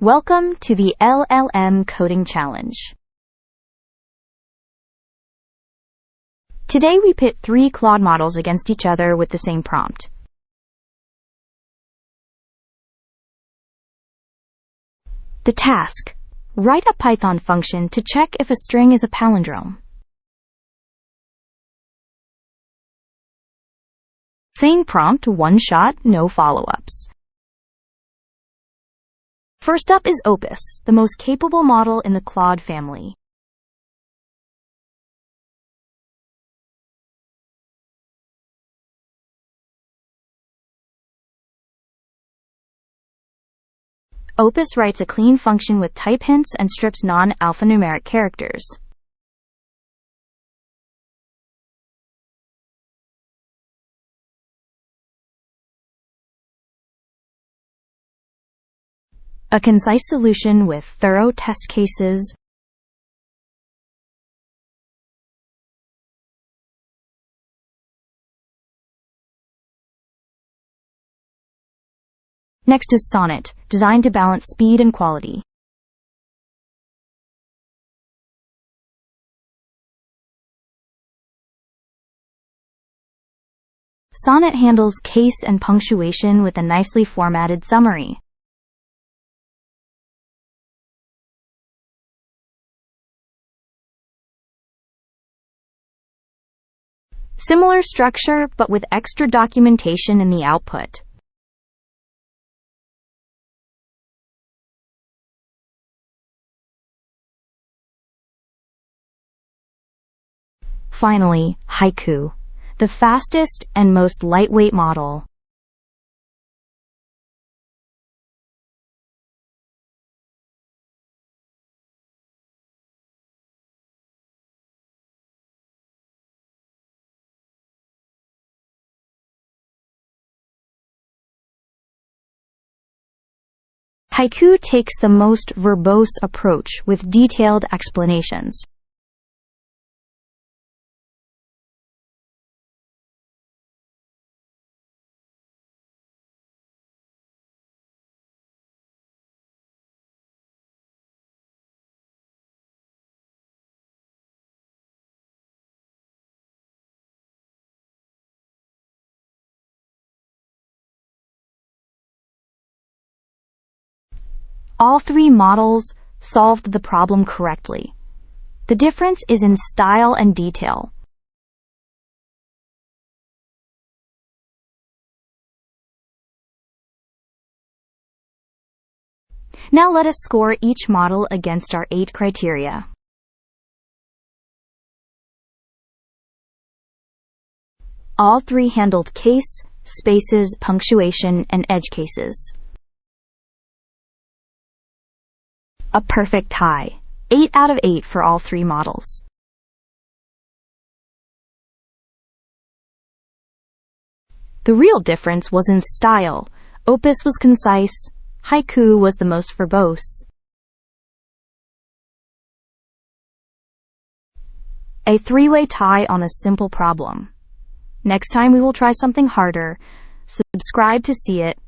Welcome to the LLM Coding Challenge. Today we pit 3 Claude models against each other with the same prompt. The task: write a Python function to check if a string is a palindrome. Same prompt, one shot, no follow-ups. First up is Opus, the most capable model in the Claude family. Opus writes a clean function with type hints and strips non-alphanumeric characters. A concise solution with thorough test cases. Next is Sonnet, designed to balance speed and quality. Sonnet handles case and punctuation with a nicely formatted summary. Similar structure, but with extra documentation in the output. Finally, Haiku, the fastest and most lightweight model. Haiku takes the most verbose approach with detailed explanations. All 3 models solved the problem correctly. The difference is in style and detail. Now let us score each model against our 8 criteria. All 3 handled case, spaces, punctuation, and edge cases. A perfect tie. 8 out of 8 for all 3 models. The real difference was in style. Opus was concise, Haiku was the most verbose. A 3-way tie on a simple problem. Next time we will try something harder. Subscribe to see it.